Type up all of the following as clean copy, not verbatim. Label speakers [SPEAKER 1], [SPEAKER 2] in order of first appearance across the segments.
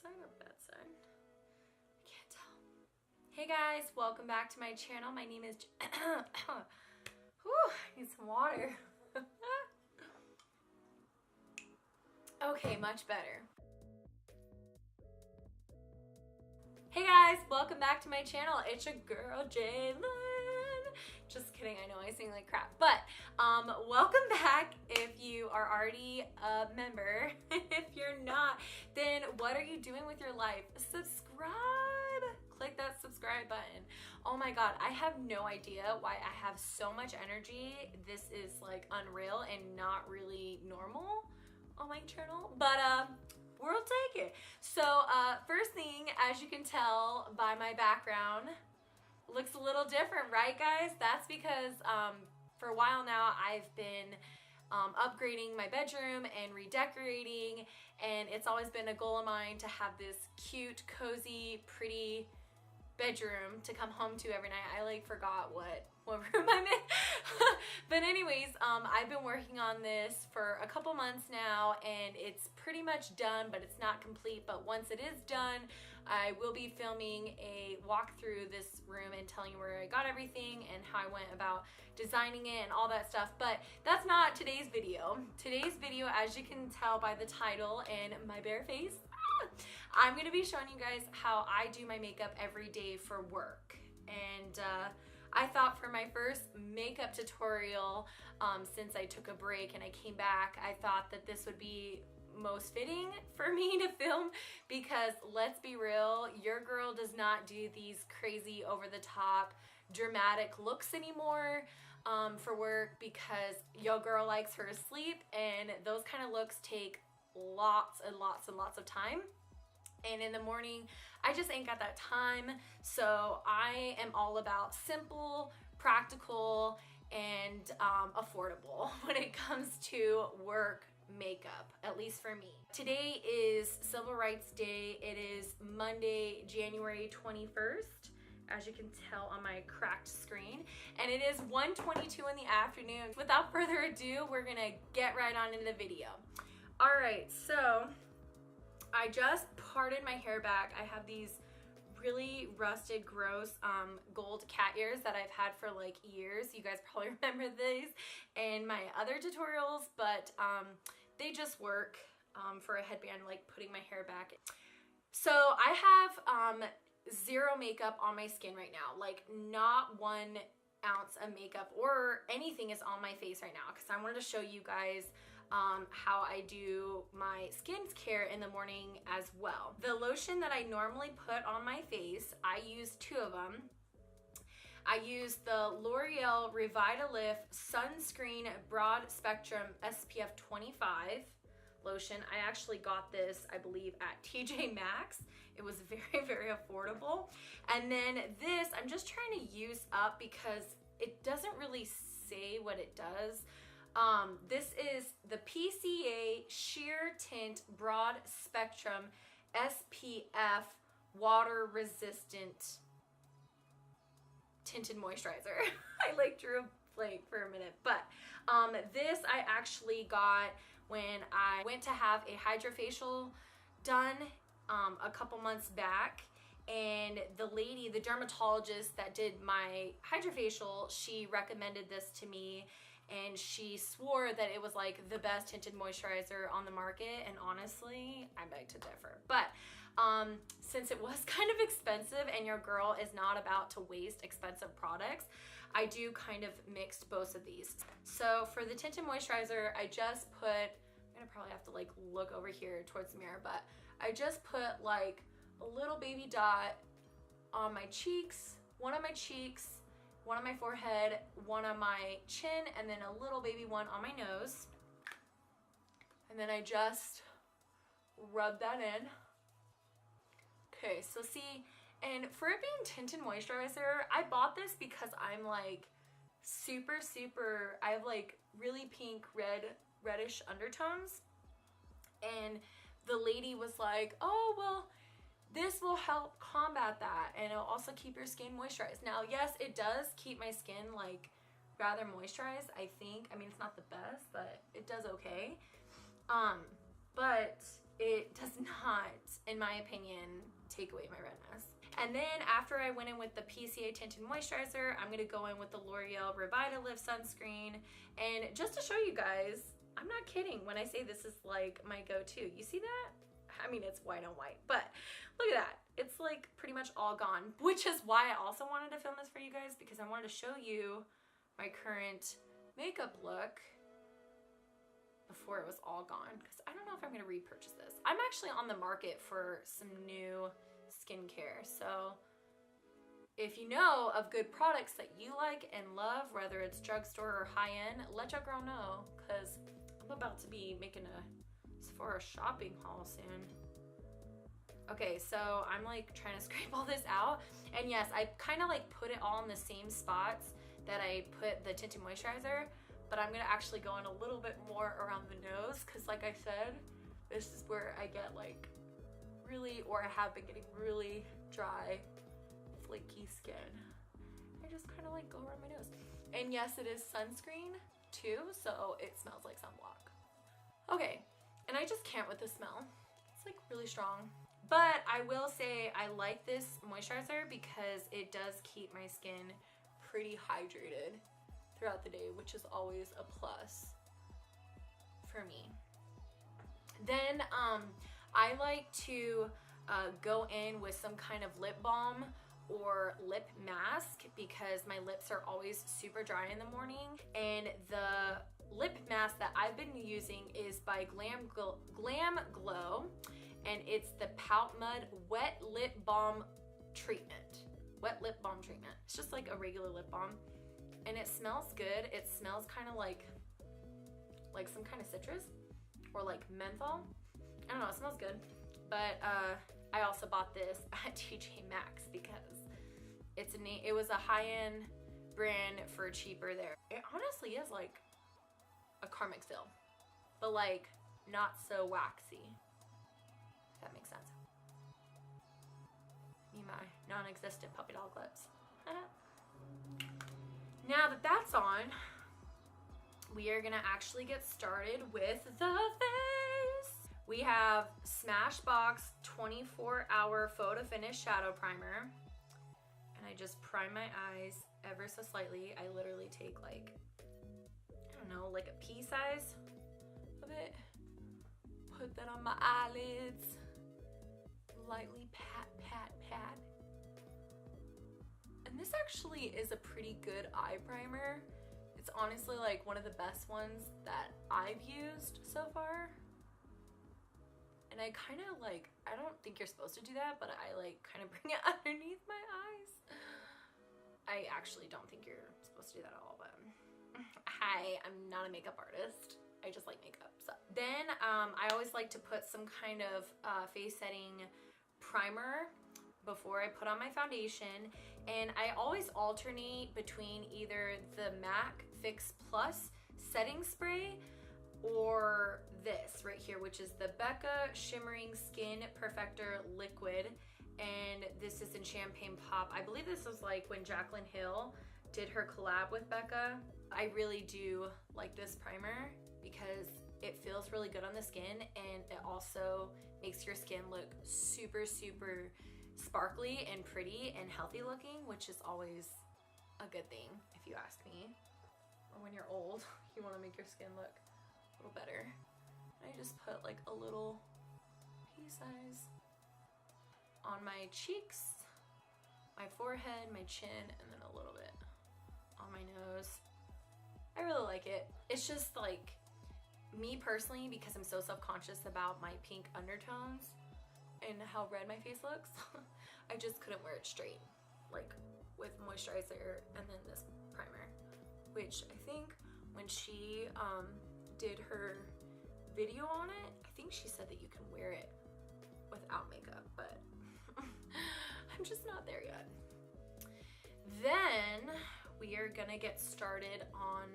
[SPEAKER 1] side or that side? I can't tell. Hey guys, welcome back to my channel. My name is Whew, I need some water. Okay, much better. Hey guys, welcome back to my channel. It's your girl Jalen. Just kidding, I know I sing like crap, but welcome back if you are already a member. If you're not, then what are you doing with your life? Subscribe. Click that subscribe button. Oh my god, I have no idea why I have so much energy. This is like unreal and not really normal on my channel, but we'll take it. So first thing, as you can tell by my background, looks a little different, right guys? That's because for a while now I've been upgrading my bedroom and redecorating, and it's always been a goal of mine to have this cute, cozy, pretty bedroom to come home to every night. I like forgot what room I'm in. But anyways, I've been working on this for a couple months now, and it's pretty much done, but it's not complete. But once it is done, I will be filming a walk through this room and telling you where I got everything and how I went about designing it and all that stuff. But that's not today's video. Today's video, as you can tell by the title and my bare face, I'm gonna be showing you guys how I do my makeup every day for work. And I thought for my first makeup tutorial, since I took a break and I came back, I thought that this would be most fitting for me to film, because let's be real, your girl does not do these crazy over-the-top dramatic looks anymore for work, because your girl likes her to sleep, and those kind of looks take lots and lots and lots of time. And in the morning, I just ain't got that time. So I am all about simple, practical, and affordable when it comes to work makeup, at least for me. Today is Civil Rights Day. It is Monday, January 21st, as you can tell on my cracked screen. And it is 1:22 in the afternoon. Without further ado, we're gonna get right on into the video. All right, so I just parted my hair back. I have these really rusted, gross gold cat ears that I've had for like years. You guys probably remember these in my other tutorials, but they just work for a headband, like putting my hair back. So I have zero makeup on my skin right now, like not 1 ounce of makeup or anything is on my face right now, because I wanted to show you guys how I do my skincare in the morning as well. The lotion that I normally put on my face, I use 2 of them. I use the L'Oreal Revitalift Sunscreen Broad Spectrum SPF 25 lotion. I actually got this, I believe, at TJ Maxx. It was very, very affordable. And then this, I'm just trying to use up because it doesn't really say what it does. This is the PCA Sheer Tint Broad Spectrum SPF Water Resistant Tinted Moisturizer. I like drew a blank for a minute, but this I actually got when I went to have a hydrofacial done a couple months back. And the lady, the dermatologist that did my hydrofacial, she recommended this to me, and she swore that it was like the best tinted moisturizer on the market, and honestly, I beg to differ. But since it was kind of expensive and your girl is not about to waste expensive products, I do kind of mixed both of these. So for the tinted moisturizer, I just put, I'm gonna probably have to like look over here towards the mirror, but I just put like a little baby dot on my cheeks, one on my cheeks, one on my forehead, one on my chin, and then a little baby one on my nose. And then I just rub that in. Okay, so see, and for it being tinted moisturizer, I bought this because I'm like super, I have like really pink, reddish undertones. And the lady was like, oh, well, this will help combat that, and it'll also keep your skin moisturized. Now, yes, it does keep my skin like rather moisturized, I think. I mean, it's not the best, but it does okay. But it does not, in my opinion, take away my redness. And then after I went in with the PCA tinted moisturizer, I'm gonna go in with the L'Oreal Revitalift sunscreen. And just to show you guys, I'm not kidding when I say this is like my go-to. You see that? I mean, it's white on white, but look at that. It's like pretty much all gone, which is why I also wanted to film this for you guys, because I wanted to show you my current makeup look before it was all gone, because I don't know if I'm gonna repurchase this. I'm actually on the market for some new skincare, so if you know of good products that you like and love, whether it's drugstore or high-end, let your girl know, because I'm about to be making a Sephora shopping haul soon. Okay, so I'm like trying to scrape all this out, and yes, I kind of like put it all in the same spots that I put the tinted moisturizer, but I'm gonna actually go in a little bit more around the nose, because like I said, this is where I get like really, or I have been getting really dry, flaky skin. I just kind of like go around my nose. And yes, it is sunscreen too, so it smells like sunblock. Okay, and I just can't with the smell. It's like really strong. But I will say I like this moisturizer because it does keep my skin pretty hydrated throughout the day, which is always a plus for me. Then I like to go in with some kind of lip balm or lip mask because my lips are always super dry in the morning. And the lip mask that I've been using is by Glam Glow, and it's the Pout Mud Wet Lip Balm Treatment. Wet Lip Balm Treatment. It's just like a regular lip balm, and it smells good. It smells kind of like some kind of citrus or like menthol. I don't know, it smells good. But I also bought this at TJ Maxx because it was a high-end brand for cheaper there. It honestly is like a Carmex fill, but like not so waxy, if that makes sense. Me, my non-existent puppy dog lips. Now that that's on, we are gonna actually get started with the face. We have Smashbox 24-hour Photo Finish Shadow Primer. And I just prime my eyes ever so slightly. I literally take like, I don't know, like a pea size of it. Put that on my eyelids. Lightly pat, pat, pat. And this actually is a pretty good eye primer. It's honestly like one of the best ones that I've used so far. And I kind of like, I don't think you're supposed to do that, but I like kind of bring it underneath my eyes. I actually don't think you're supposed to do that at all, but hi, I'm not a makeup artist. I just like makeup. So then I always like to put some kind of face setting primer before I put on my foundation. And I always alternate between either the MAC Fix Plus setting spray or this right here, which is the Becca Shimmering Skin Perfector Liquid. And this is in Champagne Pop. I believe this was like when Jaclyn Hill did her collab with Becca. I really do like this primer because it feels really good on the skin, and it also makes your skin look super, super sparkly and pretty and healthy looking, which is always a good thing if you ask me. Or when you're old, you want to make your skin look a little better. And I just put like a little pea size on my cheeks, my forehead, my chin, and then a little bit on my nose. I really like it. It's just like, me personally, because I'm so self-conscious about my pink undertones and how red my face looks, I just couldn't wear it straight, like with moisturizer and then this primer, which I think when she did her video on it, I think she said that you can wear it without makeup, but I'm just not there yet. Then we are gonna get started on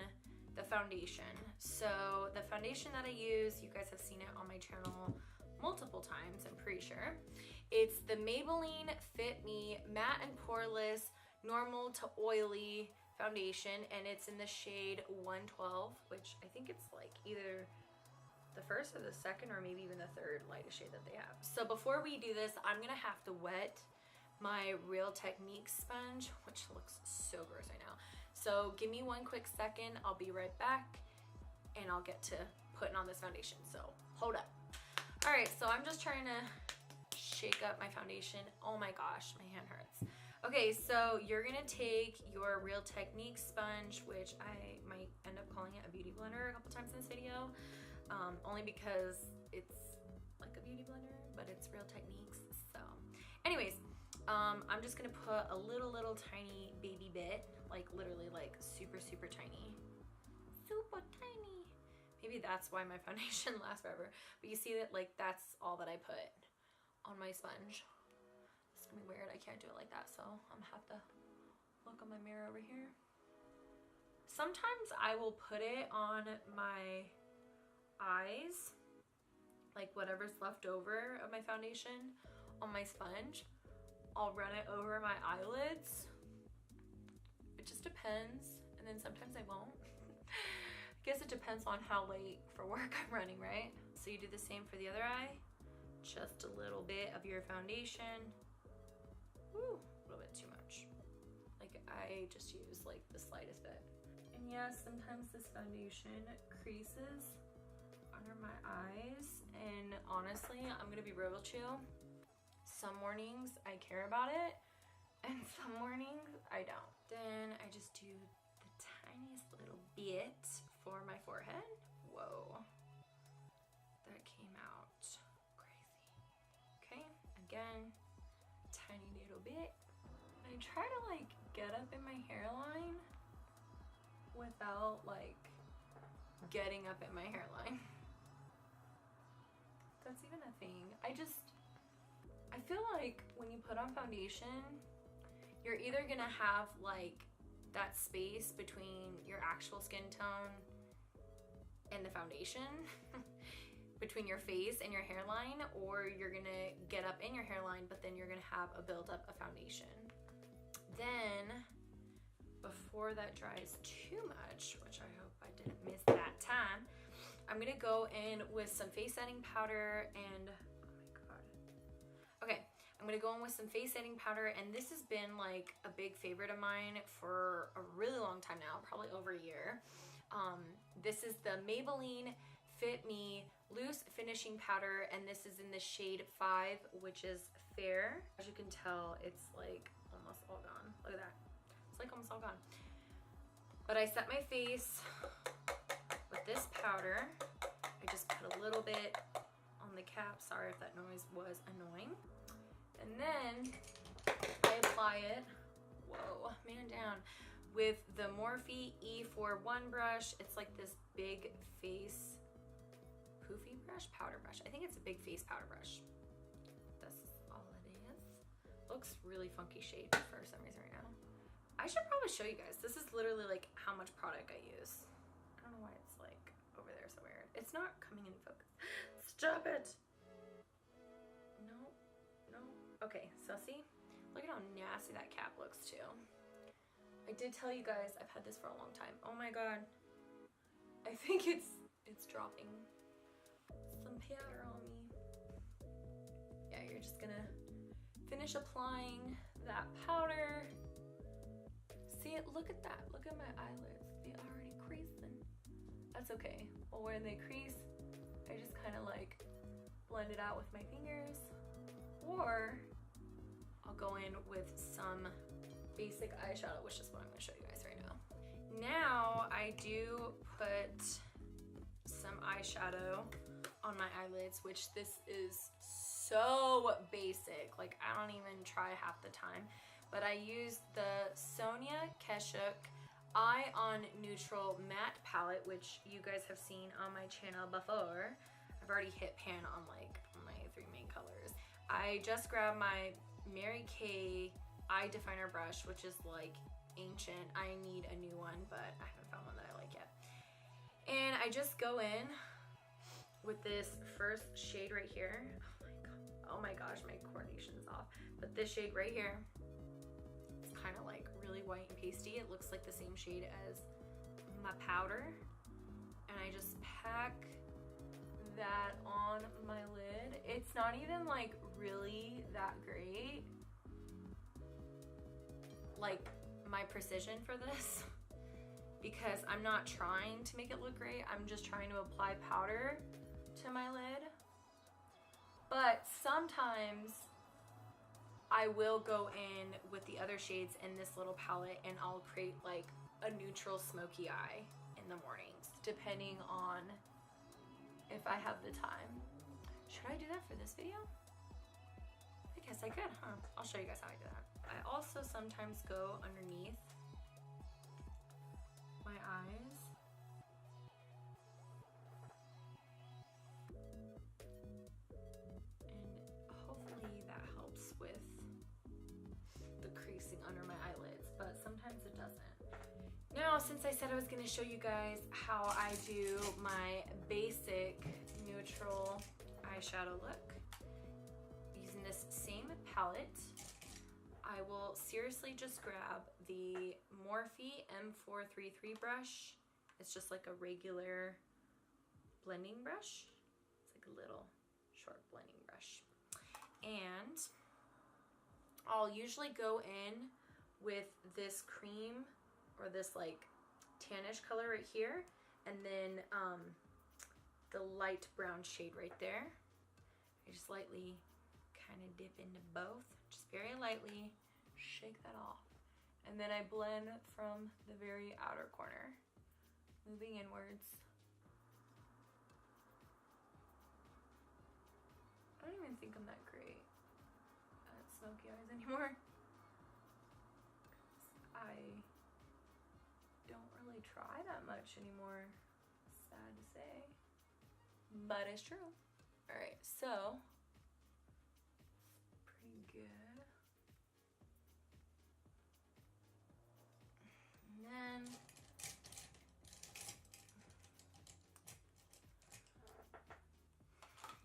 [SPEAKER 1] the foundation. So the foundation that I use, you guys have seen it on my channel multiple times, I'm pretty sure. It's the Maybelline Fit Me Matte and Poreless Normal to Oily Foundation, and it's in the shade 112, which I think it's like either the first or the second or maybe even the third lightest shade that they have. So before we do this, I'm gonna have to wet my Real Technique sponge, which looks so gross right now. So give me one quick second, I'll be right back and I'll get to putting on this foundation. So hold up. All right, so I'm just trying to shake up my foundation. Oh my gosh, my hand hurts. Okay, so you're gonna take your Real Technique sponge, which I might end up calling it a beauty blender a couple times in this video, only because it's like a beauty blender, but it's Real Techniques. So anyways, I'm just gonna put a little tiny baby bit, like literally like super tiny. Super tiny. Maybe that's why my foundation lasts forever. But you see that, like, that's all that I put on my sponge. It's gonna be weird, I can't do it like that, so I'm gonna have to look on my mirror over here. Sometimes I will put it on my eyes, like whatever's left over of my foundation on my sponge. I'll run it over my eyelids. It just depends, and then sometimes I won't. I guess it depends on how late for work I'm running, right? So you do the same for the other eye. Just a little bit of your foundation. Woo, a little bit too much. Like I just use like the slightest bit. And yes, sometimes this foundation creases under my eyes. And honestly, I'm gonna be real with you. Some mornings I care about it, and some mornings I don't. Then I just do the tiniest little bit for my forehead. Whoa, that came out crazy. Okay, again, tiny little bit. I try to like get up in my hairline without like getting up in my hairline. That's even a thing. I feel like when you put on foundation, you're either gonna have like that space between your actual skin tone and the foundation, between your face and your hairline, or you're gonna get up in your hairline, but then you're gonna have a buildup of foundation. Then, before that dries too much, which I hope I didn't miss that time, I'm gonna go in with some face setting powder and, oh my god. Okay, I'm gonna go in with some face setting powder, and this has been like a big favorite of mine for a really long time now, probably over a year. This is the Maybelline Fit Me Loose Finishing Powder, and this is in the shade 5, which is Fair. As you can tell, it's like almost all gone. Look at that. It's like almost all gone. But I set my face with this powder. I just put a little bit on the cap. Sorry if that noise was annoying. And then I apply it, whoa, man down, with the Morphe E41 brush. It's like this big face poofy brush, powder brush. I think it's a big face powder brush. That's all it is. Looks really funky shade for some reason right now. I should probably show you guys. This is literally like how much product I use. I don't know why it's like over there so weird. It's not coming in focus. Stop it. No. Okay, so see? Look at how nasty that cap looks too. I did tell you guys I've had this for a long time. Oh my god. I think it's dropping some powder on me. Yeah, you're just gonna finish applying that powder. See it? Look at that. Look at my eyelids. They already creasing. That's okay. Well, when they crease, I just kind of like blend it out with my fingers. Or I'll go in with some basic eyeshadow, which is what I'm going to show you guys right now. Now I do put some eyeshadow on my eyelids, which this is so basic. Like I don't even try half the time. But I use the Sonia Kashuk Eye on Neutral Matte Palette, which you guys have seen on my channel before. I've already hit pan on like my 3 main colors. I just grabbed my Mary Kay eye definer brush, which is like ancient. I need a new one, but I haven't found one that I like yet. And I just go in with this first shade right here. Oh my gosh, my coordination's off. But this shade right here, it's kind of like really white and pasty. It looks like the same shade as my powder. And I just pack that on my lid. It's not even like really that great, like my precision for this, because I'm not trying to make it look great. I'm just trying to apply powder to my lid. But sometimes I will go in with the other shades in this little palette and I'll create like a neutral smoky eye in the mornings, depending on if I have the time. Should I do that for this video? I guess I could, huh? I'll show you guys how I do that. I also sometimes go underneath my eyes. And hopefully that helps with the creasing under my eyelids, but sometimes it doesn't. Now, since I said I was going to show you guys how I do my basic neutral eyeshadow look using this same palette, I will seriously just grab the Morphe M433 brush. It's just like a regular blending brush. It's like a little short blending brush. And I'll usually go in with this cream or this like tannish color right here, and then the light brown shade right there. I just lightly kind of dip into both, just very lightly shake that off, and then I blend from the very outer corner, moving inwards. I don't even think I'm that great at smoky eyes anymore. I don't really try that much anymore, sad to say, but it's true. All right, so pretty good. And then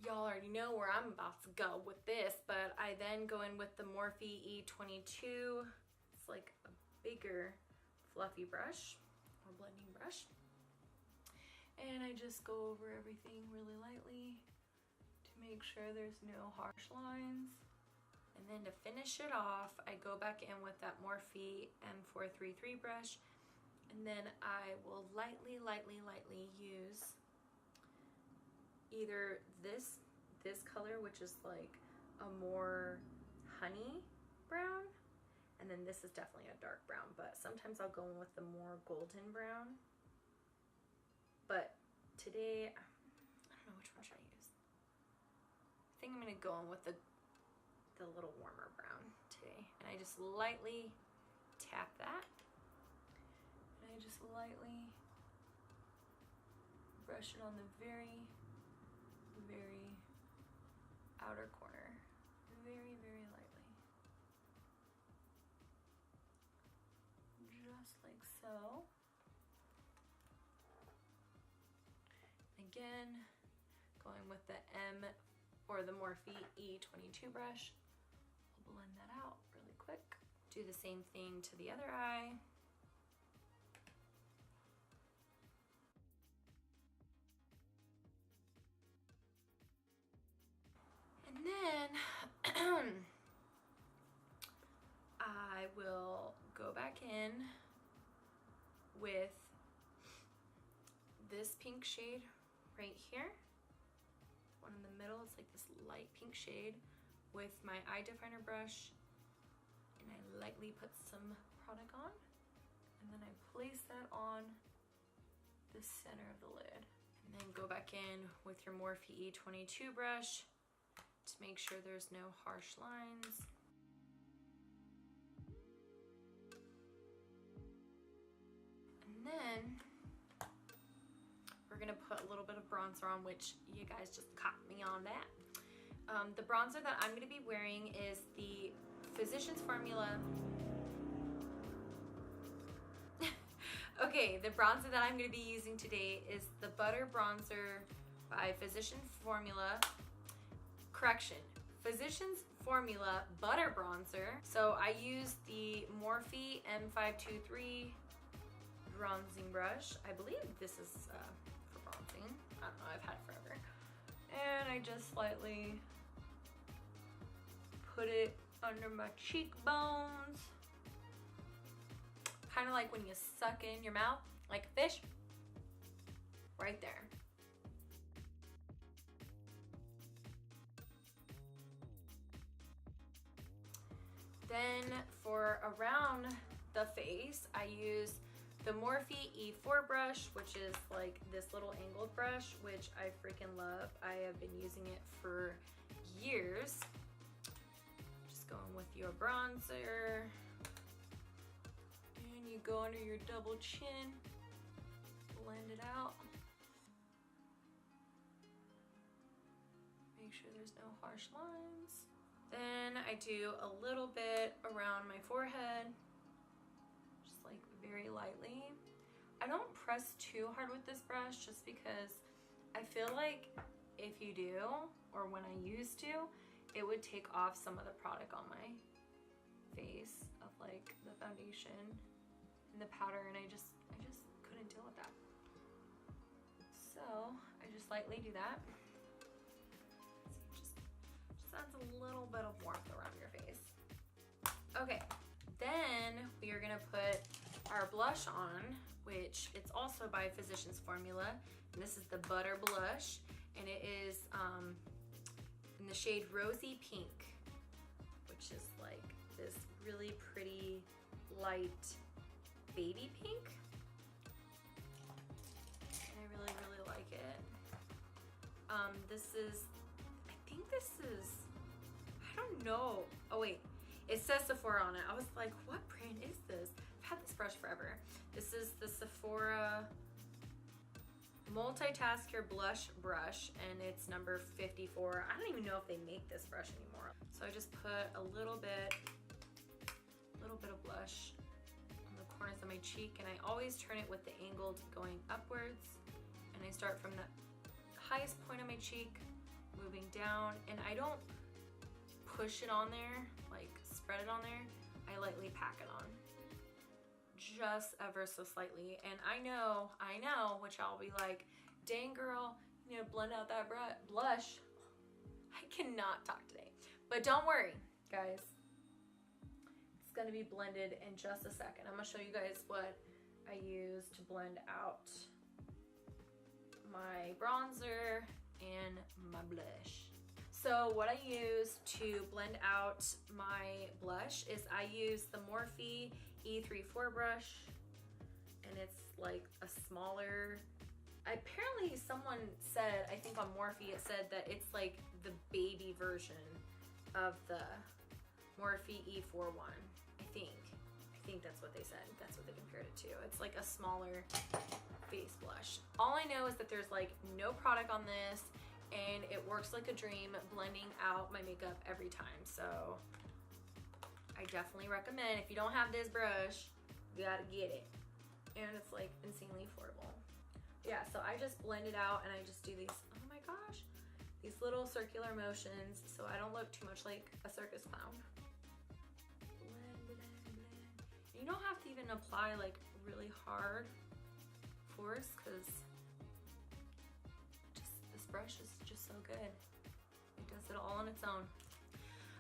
[SPEAKER 1] y'all already know where I'm about to go with this, but I then go in with the Morphe E22. It's like a bigger fluffy brush or blending brush, and I just go over everything really lightly to make sure there's no harsh lines. And then to finish it off, I go back in with that Morphe M433 brush, and then I will lightly use either this color, which is like a more honey brown, and then this is definitely a dark brown, but sometimes I'll go in with the more golden brown. But today, I don't know, which one should I use? I think I'm gonna go in with the little warmer brown today. And I just lightly tap that. And I just lightly brush it on the very outer corner. Very lightly. Just like so. Again, going with the Morphe E22 brush. We'll blend that out really quick. Do the same thing to the other eye. And then I will go back in with this pink shade right here. One in the middle, it's like this light pink shade, with my eye definer brush, and I lightly put some product on, and then I place that on the center of the lid. And then go back in with your Morphe E22 brush to make sure there's no harsh lines. And then we're gonna put a little bit of bronzer on, which you guys just caught me on that. The bronzer that I'm gonna be wearing is the Physicians Formula. Okay, the bronzer that I'm gonna be using today is the Butter Bronzer by Physicians Formula. Correction, Physicians Formula Butter Bronzer. So I use the Morphe M523 bronzing brush. I believe this is for bronzing. I don't know, I've had it forever. And I just slightly put it under my cheekbones. Kind of like when you suck in your mouth, like a fish. Right there. Then for around the face, I use the Morphe E4 brush, which is like this little angled brush, which I freaking love. I have been using it for years. Just going with your bronzer. And you go under your double chin, blend it out. Make sure there's no harsh lines. Then I do a little bit around my forehead, just like very lightly. I don't press too hard with this brush just because I feel like if you do, or when I used to, it would take off some of the product on my face of like the foundation and the powder, and I just couldn't deal with that. So I just lightly do that. Adds a little bit of warmth around your face. Okay, then we are gonna put our blush on, which it's also by Physicians Formula, and this is the Butter Blush, and it is in the shade Rosy Pink, which is like this really pretty light baby pink, and I really, really like it. I don't know. Oh wait, it says Sephora on it. I was like, what brand is this? I've had this brush forever. This is the Sephora Multitasker Blush Brush, and it's number 54. I don't even know if they make this brush anymore. So I just put a little bit of blush on the corners of my cheek, and I always turn it with the angled going upwards, and I start from the highest point of my cheek, moving down, and I don't push it on there, like spread it on there. I lightly pack it on, just ever so slightly. And I know, which I'll be like, dang girl, you know, blend out that blush. I cannot talk today, but don't worry, guys. It's gonna be blended in just a second. I'm gonna show you guys what I use to blend out my bronzer and my blush. So what I use to blend out my blush is I use the Morphe E34 brush, and it's like a smaller, apparently someone said, I think on Morphe it said that it's like the baby version of the Morphe E41, I think that's what they said. That's what they compared it to. It's like a smaller face blush. All I know is that there's like no product on this, and it works like a dream blending out my makeup every time. So I definitely recommend, if you don't have this brush, you gotta get it. And it's like insanely affordable. Yeah, so I just blend it out, and I just do these, oh my gosh, these little circular motions so I don't look too much like a circus clown. Blend, blend, blend. You don't have to even apply like really hard force, because this brush is just so good. It does it all on its own.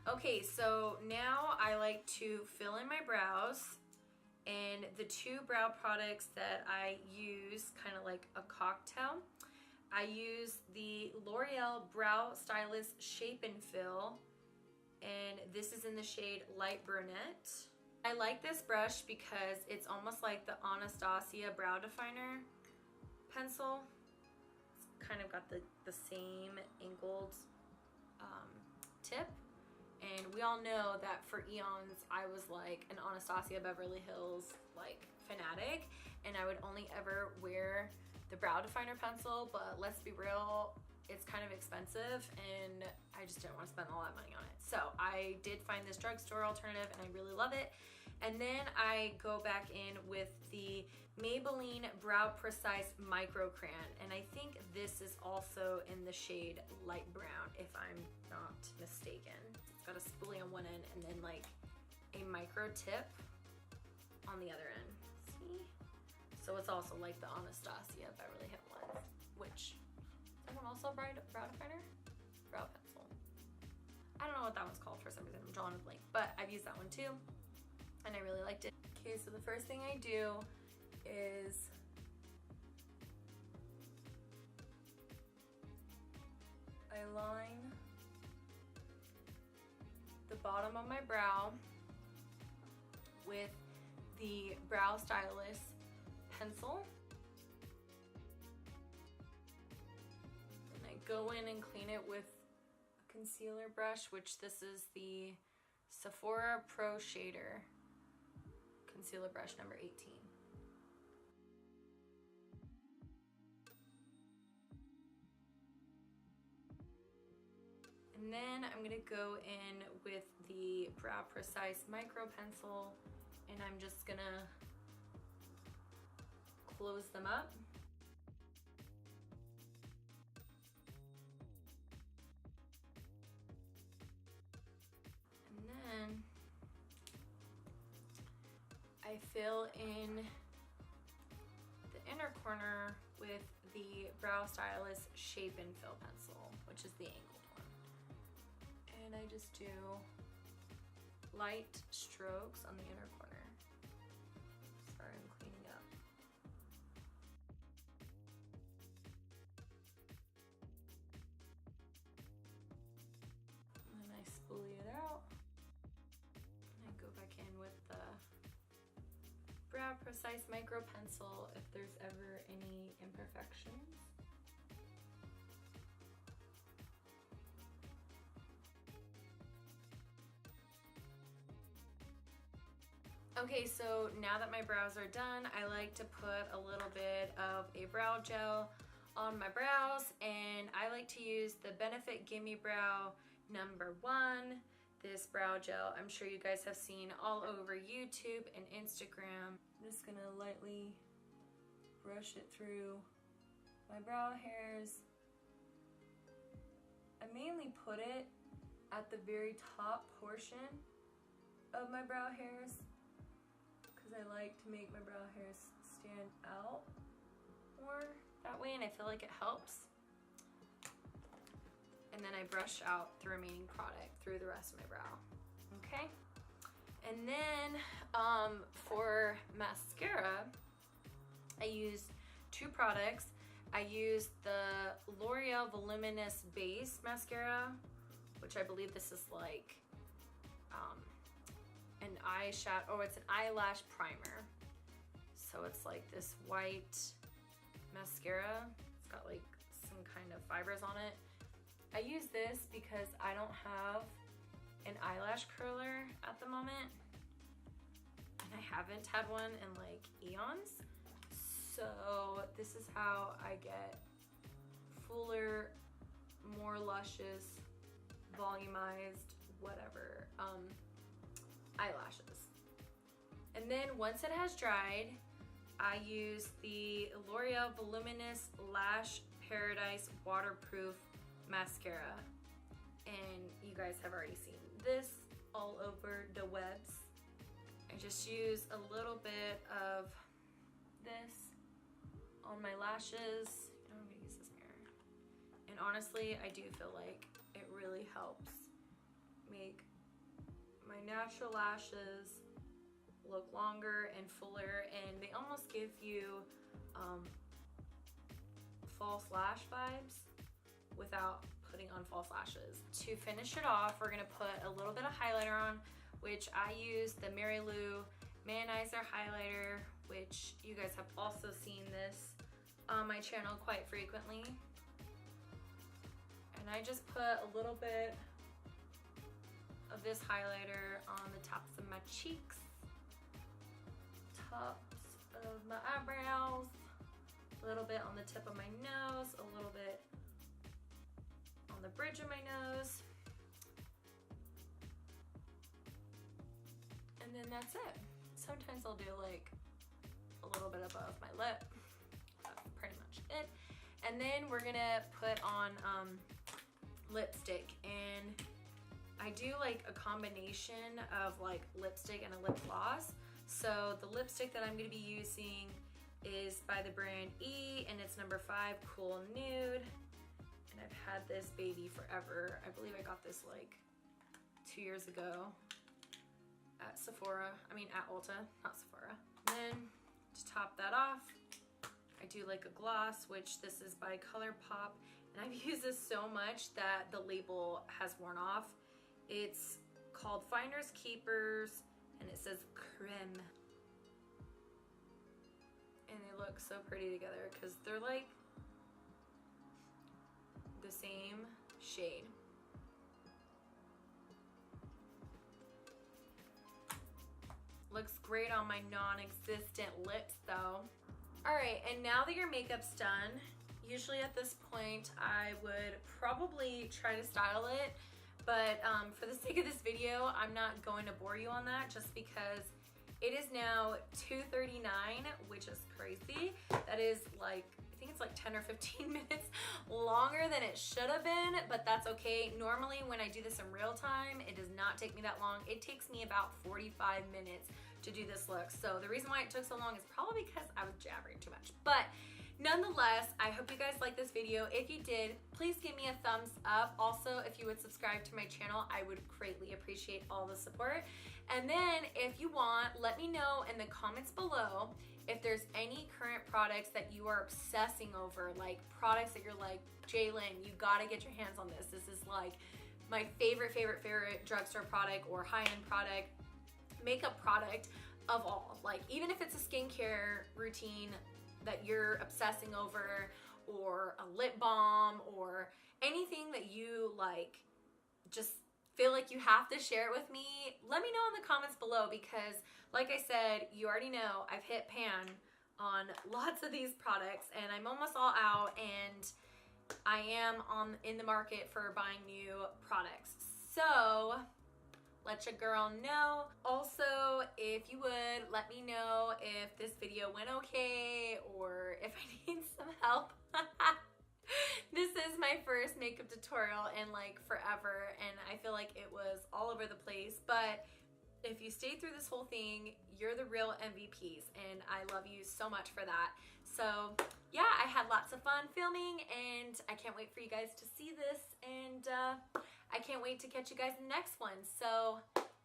[SPEAKER 1] Okay, so now I like to fill in my brows, and the two brow products that I use, kind of like a cocktail, I use the L'Oreal Brow Stylist Shape and Fill, and this is in the shade Light Brunette. I like this brush because it's almost like the Anastasia Brow Definer pencil. It's kind of got the same angled tip. And we all know that for eons, I was like an Anastasia Beverly Hills like fanatic, and I would only ever wear the brow definer pencil, but let's be real, it's kind of expensive, and I just didn't want to spend all that money on it. So I did find this drugstore alternative, and I really love it. And then I go back in with the Maybelline Brow Precise Micro Crayon, and I think this is also in the shade Light Brown, if I'm not mistaken. It's got a spoolie on one end and then like a micro tip on the other end. See? So it's also like the Anastasia Beverly Hills one, which someone also brow definer? Brow pencil. I don't know what that one's called for some reason. I'm drawing a blank, but I've used that one too, and I really liked it. Okay, so the first thing I do is I line the bottom of my brow with the Brow Stylist pencil. And I go in and clean it with a concealer brush, which this is the Sephora Pro Shader concealer brush number 18. And then I'm gonna go in with the Brow Precise micro pencil, and I'm just gonna close them up. And then I fill in the inner corner with the Brow Stylist Shape and Fill pencil, which is the angled one. And I just do light strokes on the inner corner. Sorry, I'm cleaning up. And then I spoolie it out. And I go back in with the Brow Precise micro pencil if there's ever any imperfections. Okay, so now that my brows are done, I like to put a little bit of a brow gel on my brows, and I like to use the Benefit Gimme Brow number 1. This brow gel I'm sure you guys have seen all over YouTube and Instagram. I'm just gonna lightly brush it through my brow hairs. I mainly put it at the very top portion of my brow hairs because I like to make my brow hairs stand out more that way, and I feel like it helps. And then I brush out the remaining product through the rest of my brow. Okay? And then for mascara, I used 2 products. I used the L'Oreal Voluminous Base Mascara, which I believe this is like an eyeshadow, oh, it's an eyelash primer. So it's like this white mascara. It's got like some kind of fibers on it. I use this because I don't have an eyelash curler at the moment, and I haven't had one in like eons. So this is how I get fuller, more luscious, volumized, whatever, eyelashes. And then once it has dried, I use the L'Oreal Voluminous Lash Paradise Waterproof Mascara. And you guys have already seen this all over the webs. I just use a little bit of this on my lashes. I'm gonna use this mirror. And honestly, I do feel like it really helps make my natural lashes look longer and fuller, and they almost give you false lash vibes without putting on false lashes. To finish it off, we're gonna put a little bit of highlighter on, which I use the Mary Lou Manizer highlighter, which you guys have also seen this on my channel quite frequently. And I just put a little bit of this highlighter on the tops of my cheeks, tops of my eyebrows, a little bit on the tip of my nose, a little bit on the bridge of my nose, and then that's it. Sometimes I'll do like a little bit above my lip. That's pretty much it. And then we're gonna put on lipstick, and I do like a combination of like lipstick and a lip gloss. So the lipstick that I'm gonna be using is by the brand E, and it's number 5 Cool Nude. I've had this baby forever. I believe I got this like 2 years ago at Sephora. I mean at Ulta, not Sephora. And then to top that off, I do like a gloss, which this is by ColourPop. And I've used this so much that the label has worn off. It's called Finders Keepers and it says creme. And they look so pretty together because they're like the same shade. Looks great on my non-existent lips though. All right, and now that your makeup's done, usually at this point I would probably try to style it, but for the sake of this video, I'm not going to bore you on that just because it is now 2:39, which is crazy. That is like, I think it's like 10 or 15 minutes longer than it should have been, but that's okay. Normally when I do this in real time, it does not take me that long. It takes me about 45 minutes to do this look. So the reason why it took so long is probably because I was jabbering too much. But nonetheless, I hope you guys liked this video. If you did, please give me a thumbs up. Also, if you would subscribe to my channel, I would greatly appreciate all the support. And then if you want, let me know in the comments below if there's any current products that you are obsessing over, like products that you're like, Jalen, you gotta get your hands on this. This is like my favorite drugstore product or high-end product, makeup product of all. Like even if it's a skincare routine that you're obsessing over, or a lip balm, or anything that you like just feel like you have to share it with me, let me know in the comments below because like I said, you already know I've hit pan on lots of these products and I'm almost all out and I am in the market for buying new products. So let your girl know. Also, if you would, let me know if this video went okay or if I need some help. This is my first makeup tutorial in like forever and I feel like it was all over the place, but if you stayed through this whole thing, you're the real MVPs and I love you so much for that. So yeah, I had lots of fun filming and I can't wait for you guys to see this and I can't wait to catch you guys in the next one. So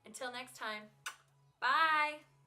[SPEAKER 1] until next time, bye!